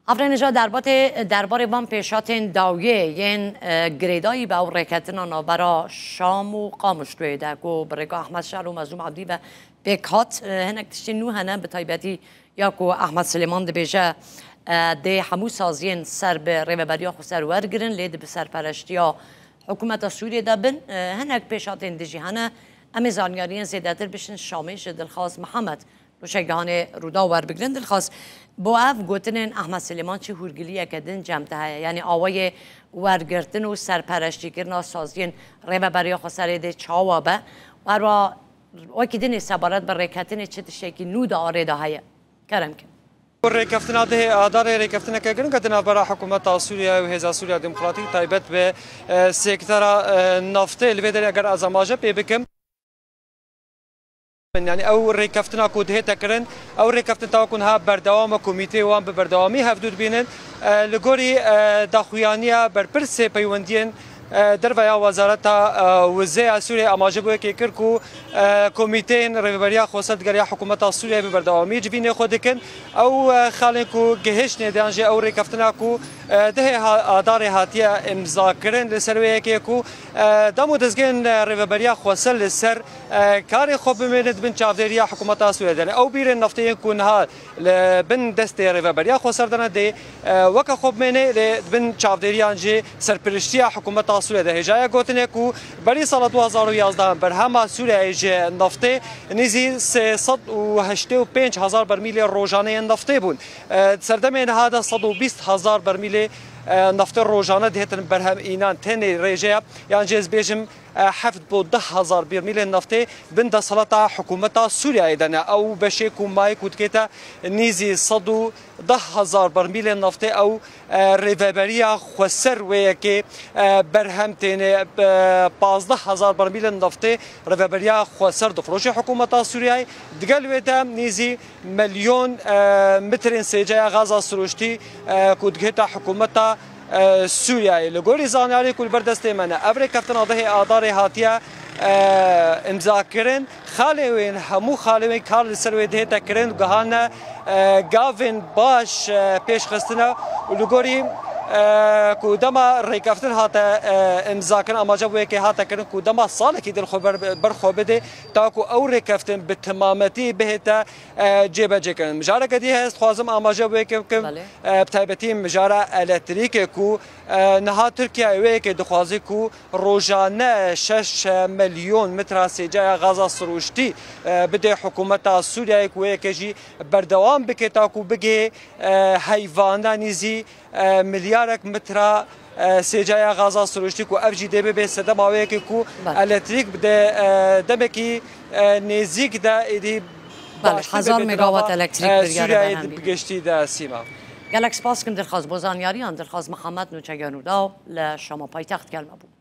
افرینجا درباره وان پیشات داویه ین گریدایی به او رکتنا برا شام و قامش دویده گو برگاه احمد شهر و مزوم عبدی و بکات هنک تشتی نو هنه به طایبتی یا کو احمد سلیمان بیجه ده همو سازین سر به ریوبریا خو سر ورگرن لید به سرپرشتیا حکومت سوریه دبن هنک پیشات اندجی هنه امی زانیارین زیدتر بشن شامیش دلخواست محمد نوشگهان رودا ور بگرن دلخواست با اف گوتنن احمد سلیمان چی هورگلیه کدن جمعه های یعنی آوای ورگرتن و سرپرشتی کردن سازین ریوبریا خو سر ده چاوابه و وكيدني سبارات بركاتني تشتشي كي نودا أريدا هيا كرمك ريكفتنا ده آدار ريكفتنا كأجرن كتنا برا حكومة سوريا وهذا سوريا ديمقراطية تايبت به سيكتر نفط الفيدر أجر أزماجة بيبكم يعني أو ريكفتنا كود هي تكرن أو ريكفتنا تاكونها بردوام كوميتي وام ببردوامي هفدود بينن لجوري دخويانية بربرسة بيوندين در ویا وزارت وزیر سوریه آماده بود که کرکو کمیته ریوبریا خواسته گری حکومت سوریه به بردامی جبین خود کن او خالن کو گهش ندانجه او رکفتنا کو ده آدار هاتیه امضا کردن لسرویه که کو دامو دزگن ریوبریا خواسته لسر کاری خوب میند بن چافدری حکومت سوریه دن او بیر نفتی کنها بن دست ریوبریا خواسته دن ده وک خوب میند بن چافدری انجی سرپرستی حکومت سوریه ده هجای گوتنه کو بری سال 2011 برهم سوریه ج نفته نیزی 385,000 برمیل روزانه نفته بود سردم این هذا 120,000 برمیل نفت روزانه دهتن برهم اینان تن رجع یعنی جز بیشم حفظ بود 10,000 برمیل نفته بند سلطه حکومت سوریه دنه او بشه کومای کودکتا نیزی 110,000 برمیل نفته او ریوبریا خسر و که برهم تن 15,000 برمیل نفته ریوبریا خسر دفروش حکومت سوریه دگل ویدا نیزی میلیون متر سجای غزه سروشتی کودکتا حکومت سوریه لگوری زانیاری کل بردسته منه ابری کفتن آده آدار هاتیه امضا کردن خالوین همو خالوین کار لسروی ده تکردن گهانه گاوین باش پیش خستنه لگوری کودما ریکفتن هات امضا کردن آماده بود که هات کردن کودما سال کی دل خبر برخوابه ده تا کو او ریکفتن به تمامتی بهتا جیب جکن مجاره کدی هست خوازم آماده بود که بتایبتی مجاره الکتریک کو نها ترکیه اوه که دخوازی کو روزانه 6 میلیون متر سجای غزه سروشتی بده حکومت سوریه کوه که جی بردوام بکه تا کو بگه حیوانات نیزی میلیارد متر سجای غزه سروشتی کو افجی دی به صدام اوه که کو الکتریک بده دمکی نزدیک ده ایدی 1000 مگاوات الکتریک سوریه بگشتی ده سیما گلکس پاس کم درخواست بازانیاری درخواست محمد نوچگانودا لشما پایتخت کلمه بود